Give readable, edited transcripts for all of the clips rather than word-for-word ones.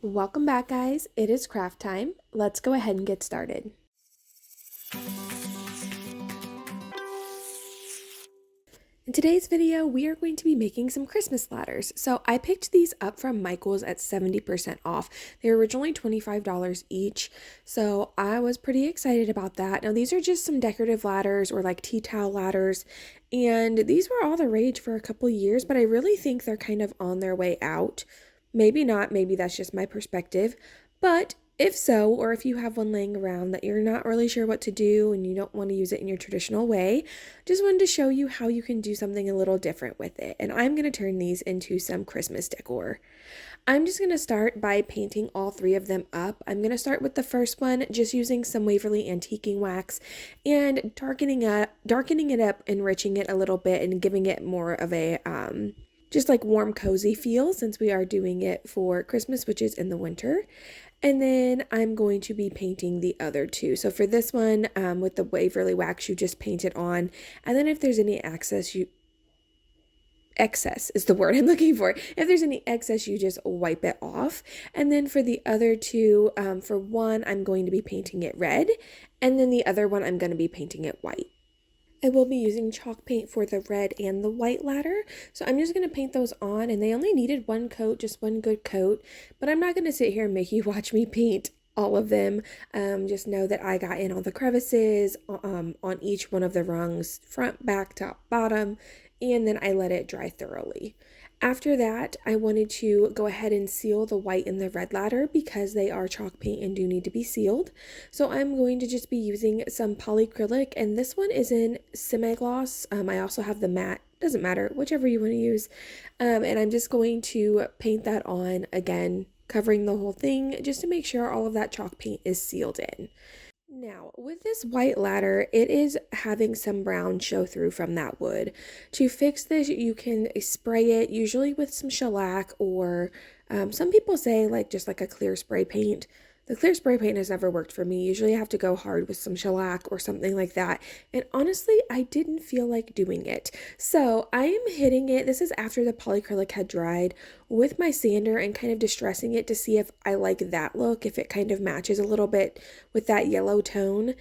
Welcome back, guys. It is craft time. Let's go ahead and get started. In today's video, we are going to be making some Christmas ladders. So I picked these up from Michael's at 70% off. They were originally $25 each, so I was pretty excited about that. Now these are just some decorative ladders or like tea towel ladders, and these were all the rage for a couple years, but I really think they're kind of on their way out. Maybe not, maybe that's just my perspective, but if so, or if you have one laying around that you're not really sure what to do and you don't want to use it in your traditional way, just wanted to show you how you can do something a little different with it. And I'm going to turn these into some Christmas decor. I'm just going to start by painting all three of them up. I'm going to start with the first one, just using some Waverly antiquing wax and darkening it up, enriching it a little bit and giving it more of a just like warm, cozy feel since we are doing it for Christmas, which is in the winter. And then I'm going to be painting the other two. So for this one, with the Waverly wax, you just paint it on. And then if there's any excess is the word I'm looking for. If there's any excess, you just wipe it off. And then for the other two, for one, I'm going to be painting it red. And then the other one, I'm going to be painting it white. I will be using chalk paint for the red and the white ladder, so I'm just going to paint those on, and they only needed one coat, just one good coat, but I'm not going to sit here and make you watch me paint all of them. Just know that I got in all the crevices on each one of the rungs, front, back, top, bottom, and then I let it dry thoroughly. After that, I wanted to go ahead and seal the white and the red ladder because they are chalk paint and do need to be sealed. So I'm going to just be using some polycrylic, and this one is in semi-gloss. I also have the matte, doesn't matter, whichever you want to use. And I'm just going to paint that on again, covering the whole thing just to make sure all of that chalk paint is sealed in. Now, with this white ladder, it is having some brown show through from that wood. To fix this, you can spray it, usually with some shellac, or some people say like just like a clear spray paint. The clear spray paint has never worked for me. Usually I have to go hard with some shellac or something like that. And honestly, I didn't feel like doing it. So I am hitting it, this is after the polycrylic had dried, with my sander and kind of distressing it to see if I like that look, if it kind of matches a little bit with that yellow tone.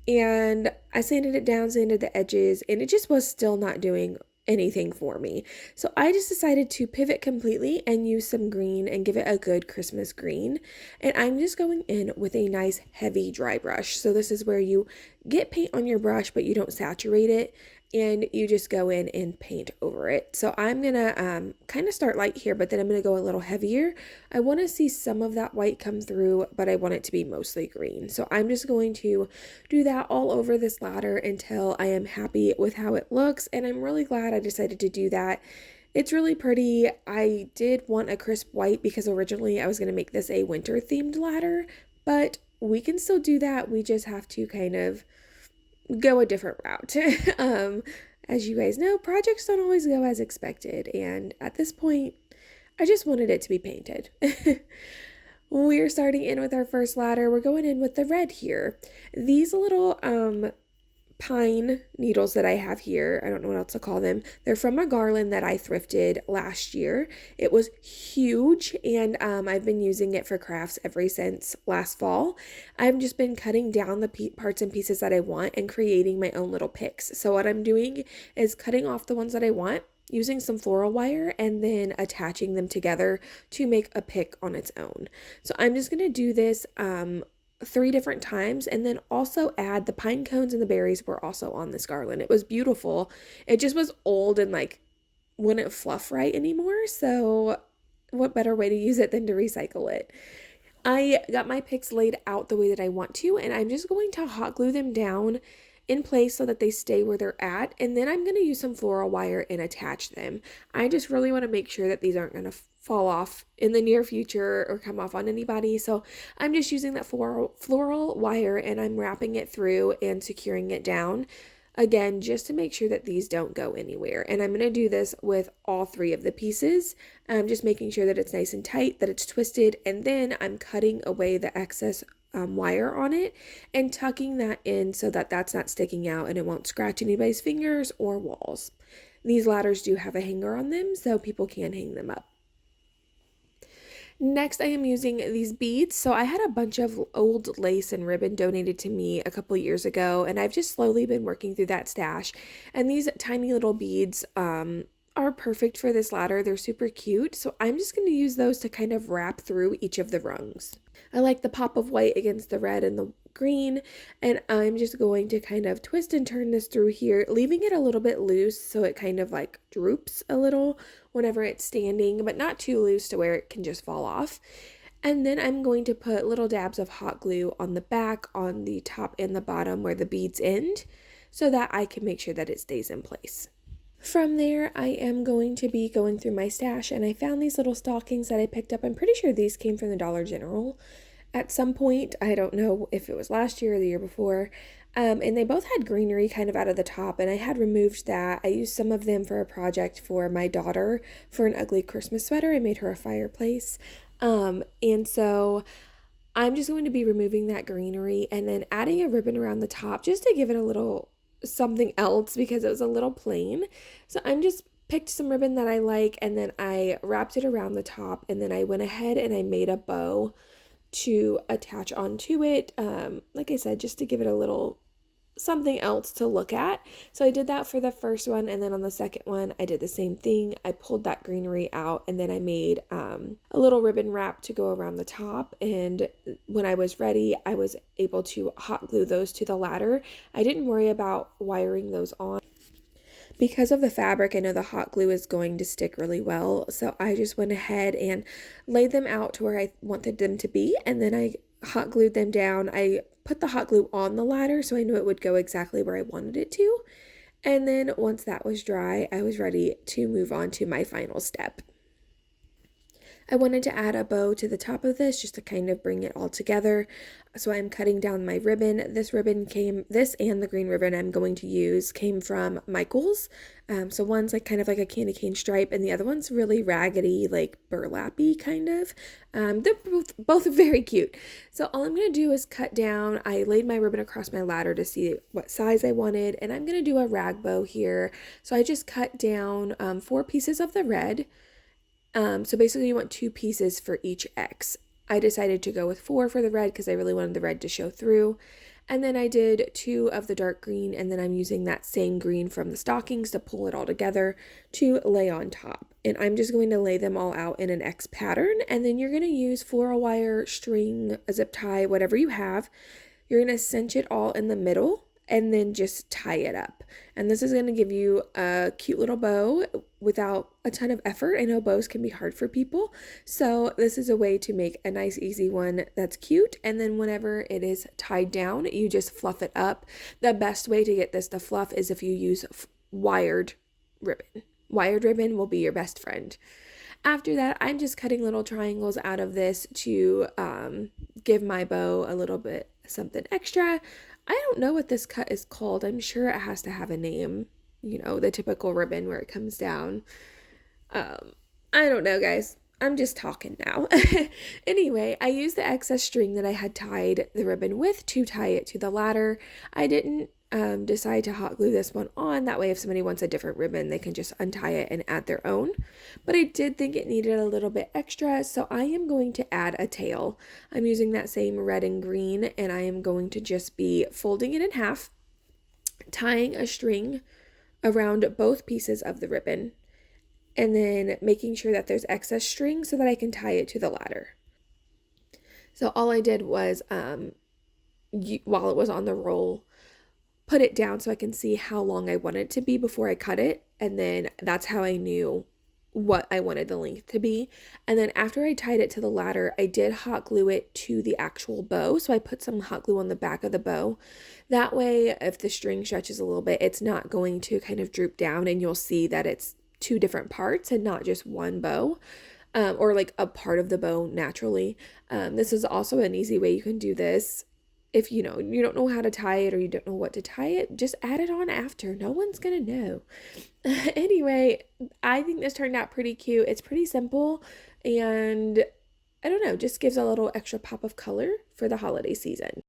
And I sanded it down, sanded the edges, and it just was still not doing anything for me. So I just decided to pivot completely and use some green and give it a good Christmas green. And I'm just going in with a nice heavy dry brush. So this is where you get paint on your brush, but you don't saturate it, and you just go in and paint over it. So I'm gonna kind of start light here, but then I'm gonna go a little heavier. I want to see some of that white come through, but I want it to be mostly green. So I'm just going to do that all over this ladder until I am happy with how it looks, and I'm really glad I decided to do that. It's really pretty. I did want a crisp white because originally I was going to make this a winter themed ladder, but we can still do that. We just have to kind of go a different route. As you guys know, projects don't always go as expected, and at this point, I just wanted it to be painted. We're starting in with our first ladder. We're going in with the red here. These little pine needles that I have here, I don't know what else to call them, they're from a garland that I thrifted last year. It was huge, and I've been using it for crafts ever since last fall. I've just been cutting down the parts and pieces that I want and creating my own little picks. So what I'm doing is cutting off the ones that I want, using some floral wire, and then attaching them together to make a pick on its own. So I'm just going to do this 3 different times, and then also add the pine cones, and the berries were also on this garland. It was beautiful. It just was old and like wouldn't fluff right anymore. So what better way to use it than to recycle it? I got my picks laid out the way that I want to, and I'm just going to hot glue them down in place so that they stay where they're at, and then I'm going to use some floral wire and attach them. I just really want to make sure that these aren't going to fall off in the near future or come off on anybody, so I'm just using that floral wire, and I'm wrapping it through and securing it down, again, just to make sure that these don't go anywhere. And I'm going to do this with all 3 of the pieces, just making sure that it's nice and tight, that it's twisted, and then I'm cutting away the excess wire on it and tucking that in so that that's not sticking out and it won't scratch anybody's fingers or walls. These ladders do have a hanger on them, so people can hang them up. Next, I am using these beads. So I had a bunch of old lace and ribbon donated to me a couple years ago, and I've just slowly been working through that stash. And these tiny little beads are perfect for this ladder. They're super cute. So I'm just going to use those to kind of wrap through each of the rungs. I like the pop of white against the red and the green, and I'm just going to kind of twist and turn this through here, leaving it a little bit loose so it kind of like droops a little whenever it's standing, but not too loose to where it can just fall off. And then I'm going to put little dabs of hot glue on the back, on the top and the bottom where the beads end, so that I can make sure that it stays in place. From there, I am going to be going through my stash, and I found these little stockings that I picked up. I'm pretty sure these came from the Dollar General at some point. I don't know if it was last year or the year before. And they both had greenery kind of out of the top, and I had removed that. I used some of them for a project for my daughter for an ugly Christmas sweater. I made her a fireplace. And so I'm just going to be removing that greenery and then adding a ribbon around the top just to give it a little something else because it was a little plain. So I'm just picked some ribbon that I like, and then I wrapped it around the top, and then I went ahead and I made a bow to attach onto it. Like I said, just to give it a little something else to look at. So I did that for the first one, and then on the second one I did the same thing. I pulled that greenery out, and then I made a little ribbon wrap to go around the top, and when I was ready I was able to hot glue those to the ladder. I didn't worry about wiring those on because of the fabric. I know the hot glue is going to stick really well, so I just went ahead and laid them out to where I wanted them to be, and then I hot glued them down. I put the hot glue on the ladder so I knew it would go exactly where I wanted it to. And then once that was dry, I was ready to move on to my final step. I wanted to add a bow to the top of this just to kind of bring it all together. So I'm cutting down my ribbon. This and the green ribbon I'm going to use came from Michael's. So one's like kind of like a candy cane stripe, and the other one's really raggedy, like burlappy kind of. They're both very cute. So all I'm going to do is cut down. I laid my ribbon across my ladder to see what size I wanted, and I'm going to do a rag bow here. So I just cut down 4 pieces of the red. So basically you want 2 pieces for each X. I decided to go with 4 for the red because I really wanted the red to show through. And then I did 2 of the dark green, and then I'm using that same green from the stockings to pull it all together to lay on top. And I'm just going to lay them all out in an X pattern, and then you're going to use floral wire, string, a zip tie, whatever you have. You're going to cinch it all in the middle and then just tie it up. And this is going to give you a cute little bow without a ton of effort. I know bows can be hard for people, so this is a way to make a nice easy one that's cute. And then whenever it is tied down, you just fluff it up. The best way to get this to fluff is if you use wired ribbon. Wired ribbon will be your best friend. After that, I'm just cutting little triangles out of this to give my bow a little bit something extra. I don't know what this cut is called. I'm sure it has to have a name, you know, the typical ribbon where it comes down. I don't know, guys. I'm just talking now. Anyway, I used the excess string that I had tied the ribbon with to tie it to the ladder. I didn't decide to hot glue this one on. That way, if somebody wants a different ribbon, they can just untie it and add their own. But I did think it needed a little bit extra, so I am going to add a tail. I'm using that same red and green, and I am going to just be folding it in half, tying a string around both pieces of the ribbon, and then making sure that there's excess string so that I can tie it to the ladder. So all I did was, while it was on the roll, put it down so I can see how long I want it to be before I cut it, and then that's how I knew what I wanted the length to be. And then after I tied it to the ladder, I did hot glue it to the actual bow. So I put some hot glue on the back of the bow. That way, if the string stretches a little bit, it's not going to kind of droop down, and you'll see that it's 2 different parts and not just one bow, or like a part of the bow naturally. This is also an easy way you can do this. If you don't know how to tie it, or you don't know what to tie it, just add it on after. No one's gonna know. Anyway, I think this turned out pretty cute. It's pretty simple, and I don't know, just gives a little extra pop of color for the holiday season.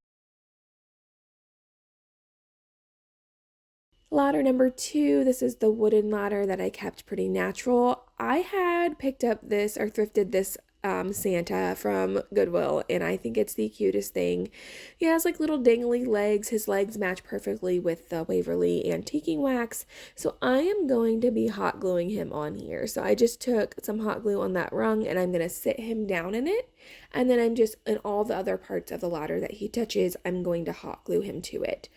Ladder number 2, this is the wooden ladder that I kept pretty natural. I had picked up this or thrifted this Santa from Goodwill, and I think it's the cutest thing. He has like little dangly legs. His legs match perfectly with the Waverly antiquing wax. So I am going to be hot gluing him on here. So I just took some hot glue on that rung and I'm going to sit him down in it. And then I'm just, in all the other parts of the ladder that he touches, I'm going to hot glue him to it.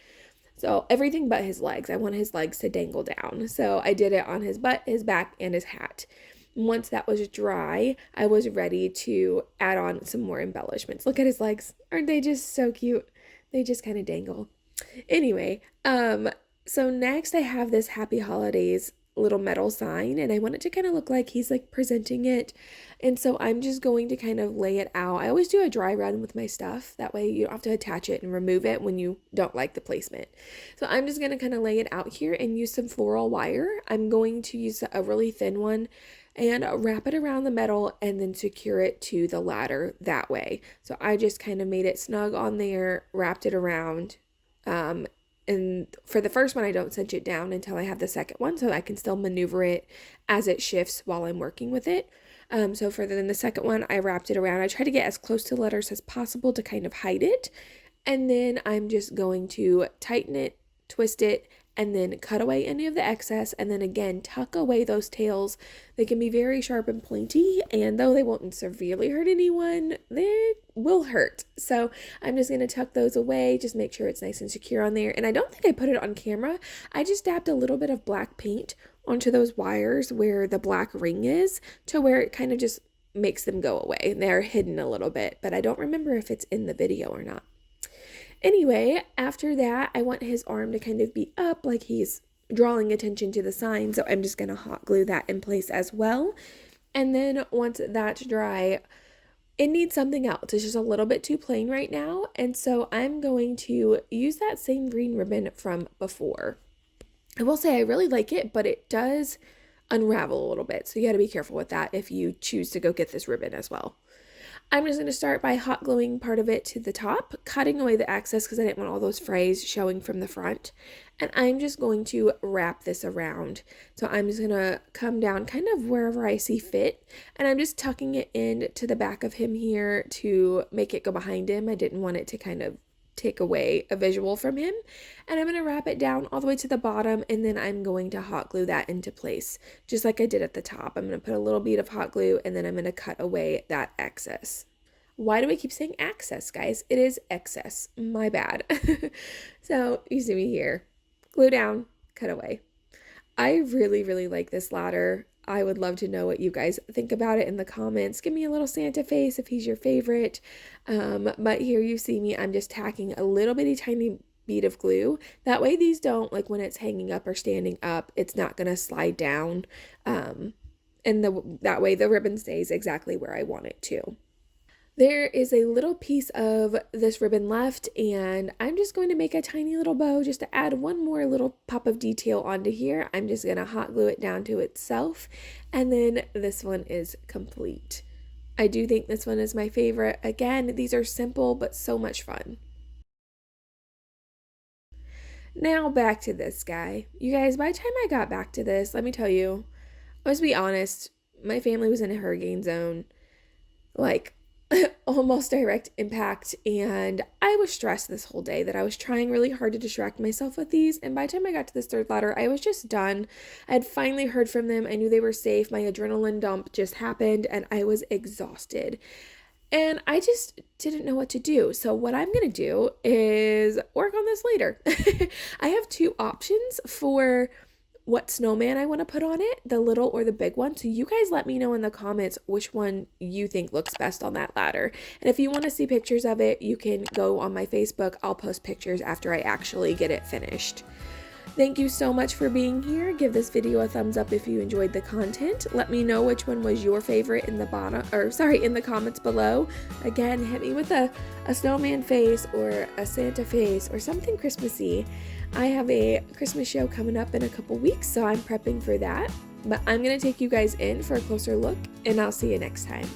So everything but his legs. I want his legs to dangle down. So I did it on his butt, his back, and his hat. Once that was dry, I was ready to add on some more embellishments. Look at his legs. Aren't they just so cute? They just kind of dangle. Anyway, so next I have this Happy Holidays little metal sign, and I want it to kind of look like he's like presenting it. And so I'm just going to kind of lay it out. I always do a dry run with my stuff. That way you don't have to attach it and remove it when you don't like the placement. So I'm just going to kind of lay it out here and use some floral wire. I'm going to use a really thin one and wrap it around the metal and then secure it to the ladder that way. So I just kind of made it snug on there, wrapped it around. And for the first one, I don't cinch it down until I have the second one, so I can still maneuver it as it shifts while I'm working with it. So for the second one, I wrapped it around. I try to get as close to the letters as possible to kind of hide it. And then I'm just going to tighten it, twist it, and then cut away any of the excess, and then again tuck away those tails. They can be very sharp and pointy, and though they won't severely hurt anyone, they will hurt. So I'm just going to tuck those away, just make sure it's nice and secure on there. And I don't think I put it on camera. I just dabbed a little bit of black paint onto those wires where the black ring is, to where it kind of just makes them go away. They're hidden a little bit, but I don't remember if it's in the video or not. Anyway, after that, I want his arm to kind of be up like he's drawing attention to the sign. So I'm just going to hot glue that in place as well. And then once that's dry, it needs something else. It's just a little bit too plain right now. And so I'm going to use that same green ribbon from before. I will say I really like it, but it does unravel a little bit. So you got to be careful with that if you choose to go get this ribbon as well. I'm just going to start by hot gluing part of it to the top, cutting away the excess because I didn't want all those frays showing from the front. And I'm just going to wrap this around. So I'm just going to come down kind of wherever I see fit. And I'm just tucking it in to the back of him here to make it go behind him. I didn't want it to kind of take away a visual from him. And I'm going to wrap it down all the way to the bottom, and then I'm going to hot glue that into place just like I did at the top. I'm going to put a little bead of hot glue, and then I'm going to cut away that excess. Why do I keep saying access, guys? It is excess. My bad. So you see me here. Glue down, cut away. I really, really like this ladder. I would love to know what you guys think about it in the comments. Give me a little Santa face if he's your favorite. But here you see me, I'm just tacking a little bitty tiny bead of glue. That way these don't, like when it's hanging up or standing up, it's not going to slide down. And that way the ribbon stays exactly where I want it to. There is a little piece of this ribbon left, and I'm just going to make a tiny little bow just to add one more little pop of detail onto here. I'm just going to hot glue it down to itself, and then this one is complete. I do think this one is my favorite. Again, these are simple but so much fun. Now back to this guy. You guys, by the time I got back to this, let me tell you, let's be honest, my family was in a hurricane zone. Like, almost direct impact, and I was stressed this whole day that I was trying really hard to distract myself with these, and by the time I got to this third ladder, I was just done. I had finally heard from them. I knew they were safe. My adrenaline dump just happened, and I was exhausted, and I just didn't know what to do. So what I'm gonna do is work on this later. I have two options for what snowman I want to put on it, the little or the big one. So you guys let me know in the comments which one you think looks best on that ladder. And if you want to see pictures of it, you can go on my Facebook. I'll post pictures after I actually get it finished. Thank you so much for being here. Give this video a thumbs up if you enjoyed the content. Let me know which one was your favorite in the in the comments below. Again, hit me with a snowman face or a Santa face or something Christmassy. I have a Christmas show coming up in a couple weeks, so I'm prepping for that. But I'm going to take you guys in for a closer look, and I'll see you next time.